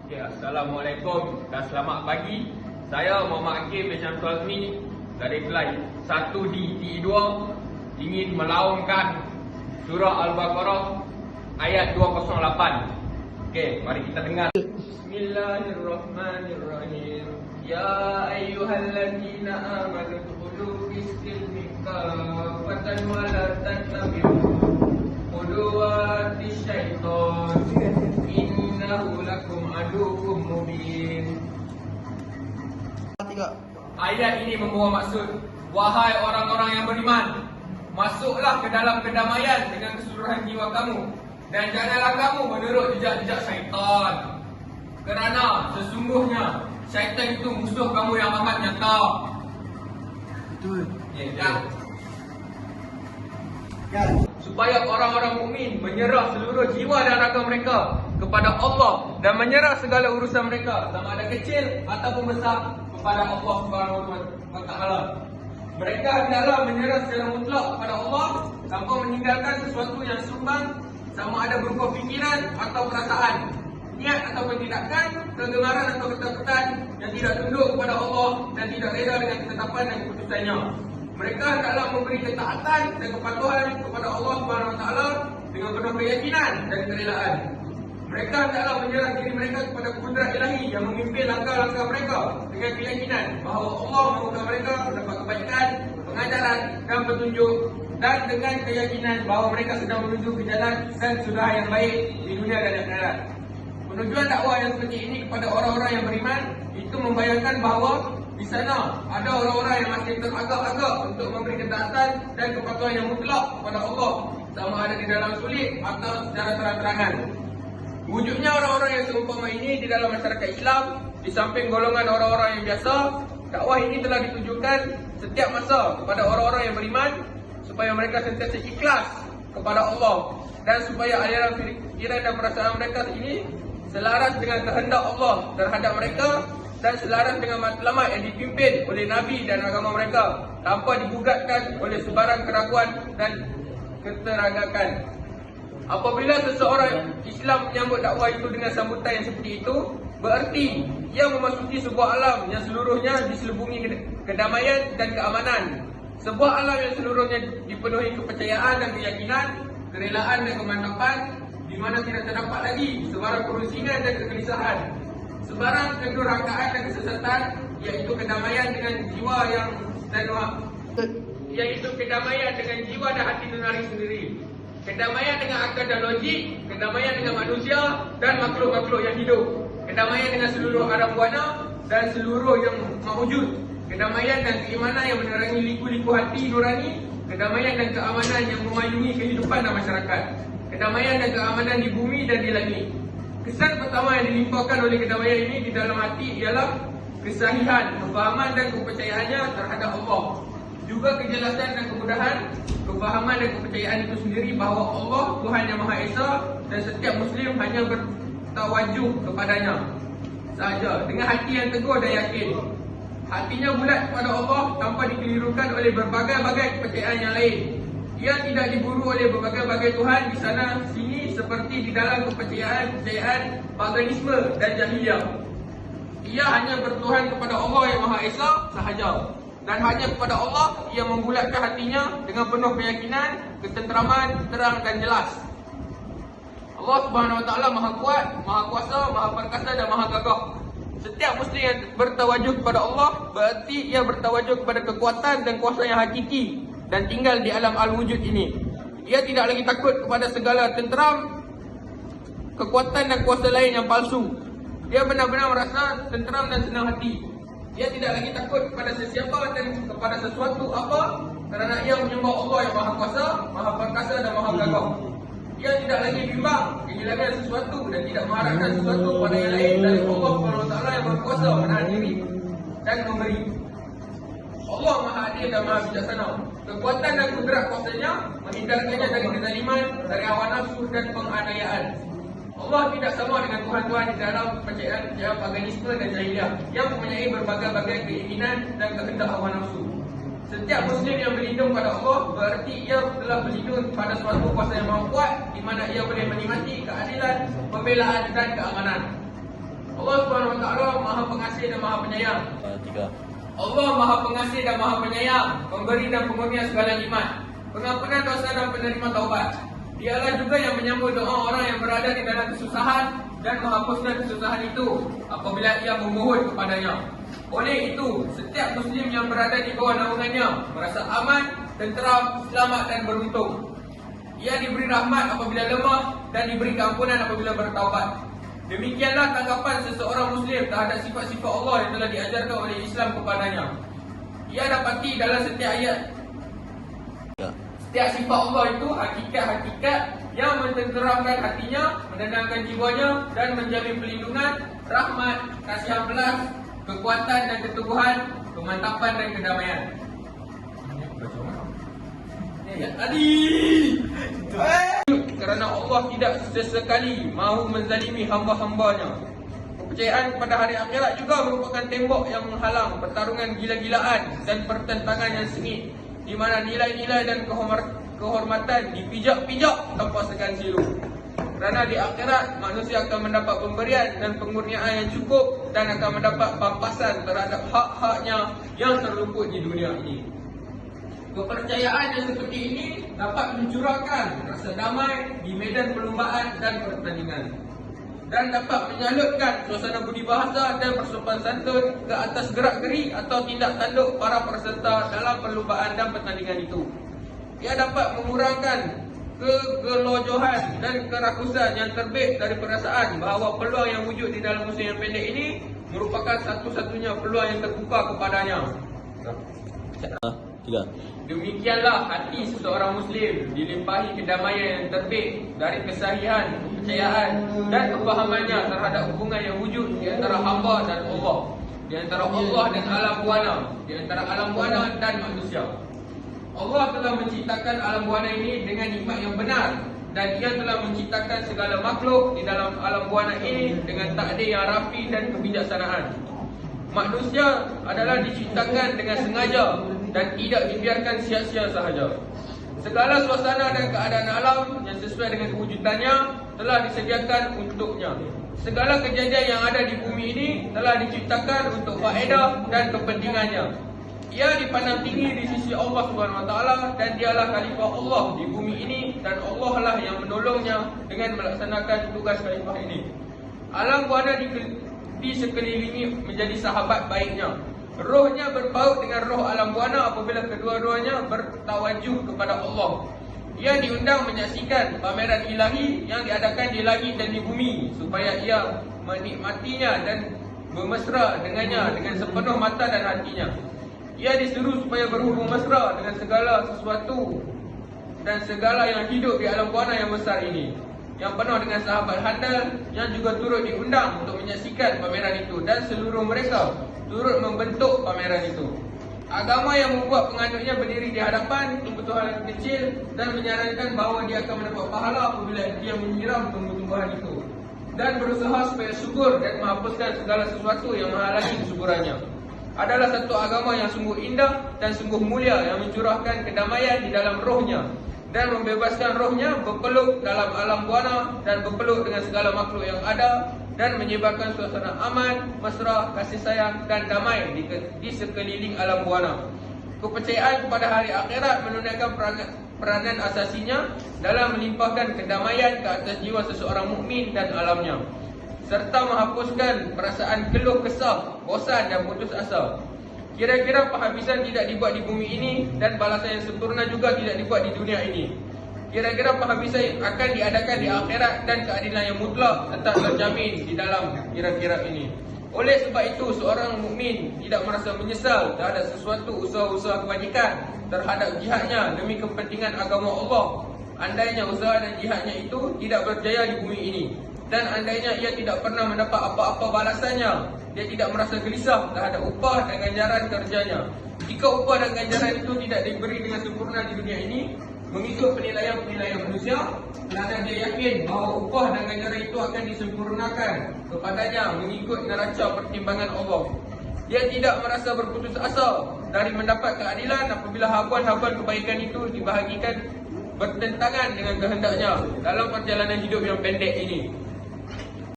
Assalamualaikum dan selamat pagi. Saya Muhammad Hakim bin Syamsul Azmi dari kelas 1D TE2 ingin melaungkan surah Al-Baqarah ayat 208. Okey, mari kita dengar. Bismillahirrahmanirrahim. Ya ayyuhallazina amanu khudhu bis-silmi kafatan wa la tattabi'u khutuwati syaitan. Innahu lakum aduwwum mubin. Ayat ini membawa maksud, wahai orang-orang yang beriman, masuklah ke dalam kedamaian dengan keseluruhan jiwa kamu, dan janganlah kamu menurut jejak-jejak syaitan. Kerana sesungguhnya syaitan itu musuh kamu yang amat nyata. Betul. Ya. Supaya orang-orang mukmin menyerah seluruh jiwa dan raga mereka kepada Allah dan menyerah segala urusan mereka, sama ada kecil ataupun besar, kepada Allah Subhanahu wa taala. Mereka hendaklah menyerah secara mutlak kepada Allah tanpa meninggalkan sesuatu yang sumbang, sama ada berupa fikiran atau perasaan, niat atau tindakan, kegemaran atau ketakutan yang tidak tunduk kepada Allah dan tidak reda dengan ketetapan dan keputusannya. Mereka hendaklah memberi ketaatan dan kepatuhan kepada Allah Subhanahu wa taala dengan penuh keyakinan dan kerelaan. Mereka hendaklah menyerah diri mereka kepada kudrat ilahi yang memimpin langkah-langkah mereka dengan keyakinan bahawa Allah mahukan mereka mendapat kebaikan, pengajaran dan petunjuk, dan dengan keyakinan bahawa mereka sedang menuju ke jalan dan sudah yang baik di dunia dan akhirat. Penujuan dakwah yang seperti ini kepada orang-orang yang beriman itu membayangkan bahawa di sana ada orang-orang yang masih teragak-agak untuk memberi ketaatan dan kepatuhan yang mutlak kepada Allah, sama ada di dalam sulit atau secara terang-terangan. Wujudnya orang-orang yang seumpama ini di dalam masyarakat Islam, di samping golongan orang-orang yang biasa, dakwah ini telah ditujukan setiap masa kepada orang-orang yang beriman supaya mereka sentiasa ikhlas kepada Allah, dan supaya aliran fikiran dan perasaan mereka ini selaras dengan kehendak Allah terhadap mereka dan selaras dengan matlamat yang dipimpin oleh Nabi dan agama mereka, tanpa dibugatkan oleh sebarang keraguan dan keteragakan. Apabila seseorang Islam menyambut dakwah itu dengan sambutan yang seperti itu, bererti ia memasuki sebuah alam yang seluruhnya diselubungi kedamaian dan keamanan. Sebuah alam yang seluruhnya dipenuhi kepercayaan dan keyakinan, kerelaan dan kemantapan, di mana tidak terdapat lagi sebarang kerusingan dan kegelisahan, sebarang kedurhakaan dan kesesatan, iaitu kedamaian dengan jiwa dan hati nurani sendiri, kedamaian dengan akal dan logik, kedamaian dengan manusia dan makhluk-makhluk yang hidup, kedamaian dengan seluruh alam buana dan seluruh yang mawujud, kedamaian dan keimanan yang menerangi liku-liku hati nurani, kedamaian dan keamanan yang memayungi kehidupan dan masyarakat, kedamaian dan keamanan di bumi dan di langit. Kesan pertama yang dilimpahkan oleh kedamaian ini di dalam hati ialah kesahihan, kefahaman dan kepercayaannya terhadap Allah. Juga kejelasan dan kemudahan, kefahaman dan kepercayaan itu sendiri bahawa Allah Tuhan yang Maha Esa dan setiap Muslim hanya bertawajuh kepadanya sahaja dengan hati yang teguh dan yakin. Hatinya bulat kepada Allah tanpa dikelirukan oleh berbagai-bagai kepercayaan yang lain. Ia tidak diburu oleh berbagai-bagai Tuhan di sana sini seperti di dalam kepercayaan paganisme dan jahiliyah. Ia hanya bertuhan kepada Allah yang Maha Esa sahaja, dan hanya kepada Allah ia membulatkan hatinya dengan penuh keyakinan, ketenteraman, terang dan jelas. Allah Subhanahu wa taala Maha Kuat, Maha Kuasa, Maha Perkasa dan Maha Gagah. Setiap muslim yang bertawajuh kepada Allah berarti ia bertawajuh kepada kekuatan dan kuasa yang hakiki dan tinggal di alam al-wujud ini. Ia tidak lagi takut kepada segala tenteram, kekuatan dan kuasa lain yang palsu. Dia benar-benar merasa tenteram dan senang hati. Ia tidak lagi takut kepada sesiapa dan kepada sesuatu apa, kerana ia menyembah Allah yang Maha Kuasa, Maha Perkasa dan Maha Gagah. Ia tidak lagi bimbang kehilangan sesuatu dan tidak mengharapkan sesuatu pada yang lain dari Allah SWT yang berkuasa menahan diri dan memberi. Allah Maha Adil dan Maha Bijaksana. Kekuatan dan kudrat kuasanya menghindarkannya dari kezaliman, dari hawa nafsu dan penganiayaan. Allah tidak sama dengan Tuhan-Tuhan di dalam kepercayaan paganisme dan jahiliyah yang mempunyai berbagai-bagai keinginan dan kehendak hawa nafsu. Setiap Muslim yang berlindung pada Allah berarti ia telah berlindung pada suatu kuasa yang maha kuat, di mana ia boleh menikmati keadilan, pembelaan dan keamanan. Allah Pengasih dan Maha Penyayang. 3. Allah Maha Pengasih dan Maha Penyayang, Pemberi dan Pengurnia segala nikmat, Pengampunan dosa dan penerima taubat. Dialah juga yang menyambut doa orang yang berada di dalam kesusahan dan menghapuskan kesusahan itu apabila ia memohon kepadanya. Oleh itu, setiap Muslim yang berada di bawah naungannya merasa aman, tenteram, selamat dan beruntung. Ia diberi rahmat apabila lemah dan diberi keampunan apabila bertaubat. Demikianlah tanggapan seseorang Muslim terhadap sifat-sifat Allah yang telah diajarkan oleh Islam kepadanya. Ia dapati dalam setiap ayat, setiap sifat Allah itu hakikat-hakikat yang mententeramkan hatinya, menenangkan jiwanya dan menjamin perlindungan, rahmat, kasihan belas, kekuatan dan keteguhan, kemantapan dan kedamaian. Ya tadi. Kerana Allah tidak sesekali mahu menzalimi hamba-hambanya. Kepercayaan kepada hari akhirat juga merupakan tembok yang menghalang pertarungan gila-gilaan dan pertentangan yang sengit, di mana nilai-nilai dan kehormatan dipijak-pijak tanpa segan silu. Kerana di akhirat manusia akan mendapat pemberian dan pengurniaan yang cukup dan akan mendapat pampasan terhadap hak-haknya yang terluput di dunia ini. Kepercayaan yang seperti ini dapat mencurahkan rasa damai di medan perlombaan dan pertandingan, dan dapat menyalutkan suasana budi bahasa dan persoalan santun ke atas gerak-geri atau tindak tanduk para peserta dalam perlombaan dan pertandingan itu. Ia dapat mengurangkan kegelojohan dan kerakusan yang terbit dari perasaan bahawa peluang yang wujud di dalam musim yang pendek ini merupakan satu-satunya peluang yang terbuka kepadanya. 3. Demikianlah hati seseorang Muslim dilimpahi kedamaian yang terbit dari kesahihan, kepercayaan dan kefahamannya terhadap hubungan yang wujud di antara hamba dan Allah, di antara Allah dan alam buana, di antara alam buana dan manusia. Allah telah menciptakan alam buana ini dengan nikmat yang benar, dan Ia telah menciptakan segala makhluk di dalam alam buana ini dengan takdir yang rapi dan kebijaksanaan. Manusia adalah diciptakan dengan sengaja dan tidak dibiarkan sia-sia sahaja. Segala suasana dan keadaan alam yang sesuai dengan kewujudannya telah disediakan untuknya. Segala kejadian yang ada di bumi ini telah diciptakan untuk faedah dan kepentingannya. Ia dipandang tinggi di sisi Allah SWT dan dialah khalifah Allah di bumi ini, dan Allah lah yang menolongnya dengan melaksanakan tugas khalifah ini. Alam buana di sekelilingi menjadi sahabat baiknya. Rohnya berpaut dengan roh alam buana apabila kedua-duanya bertawajuh kepada Allah. Ia diundang menyaksikan pameran ilahi yang diadakan di langit dan di bumi supaya ia menikmatinya dan bermesra dengannya dengan sepenuh mata dan hatinya. Ia disuruh supaya berhubung mesra dengan segala sesuatu dan segala yang hidup di alam buana yang besar ini, yang penuh dengan sahabat handal yang juga turut diundang untuk menyaksikan pameran itu, dan seluruh mereka turut membentuk pameran itu. Agama yang membuat penganutnya berdiri di hadapan tumbuh-tumbuhan kecil dan menyarankan bahawa dia akan mendapat pahala apabila dia menyiram tumbuh-tumbuhan itu dan berusaha supaya subur dan menghapuskan segala sesuatu yang menghalangi kesuburannya, adalah satu agama yang sungguh indah dan sungguh mulia, yang mencurahkan kedamaian di dalam rohnya dan membebaskan rohnya berpeluk dalam alam buana dan berpeluk dengan segala makhluk yang ada, dan menyebarkan suasana aman, mesra, kasih sayang dan damai di sekeliling alam buana. Kepercayaan kepada hari akhirat menunaikan peranan asasinya dalam melimpahkan kedamaian ke atas jiwa seseorang mukmin dan alamnya, serta menghapuskan perasaan keluh kesah, bosan dan putus asa. Kira-kira penghabisan tidak dibuat di bumi ini dan balasan yang sempurna juga tidak dibuat di dunia ini. Kira-kira penghabisan akan diadakan di akhirat dan keadilan yang mutlak tetap terjamin di dalam kira-kira ini. Oleh sebab itu, seorang mukmin tidak merasa menyesal terhadap sesuatu usaha-usaha kebajikan terhadap jihadnya demi kepentingan agama Allah, andainya usaha dan jihadnya itu tidak berjaya di bumi ini, dan andainya ia tidak pernah mendapat apa-apa balasannya, dia tidak merasa gelisah terhadap upah dan ganjaran kerjanya. Jika upah dan ganjaran itu tidak diberi dengan sempurna di dunia ini mengikut penilaian-penilaian manusia, kerana dia yakin bahawa upah dan ganjaran itu akan disempurnakan kepadanya mengikut neraca pertimbangan Allah. Dia tidak merasa berputus asa dari mendapat keadilan apabila habuan-habuan kebaikan itu dibahagikan bertentangan dengan kehendaknya dalam perjalanan hidup yang pendek ini.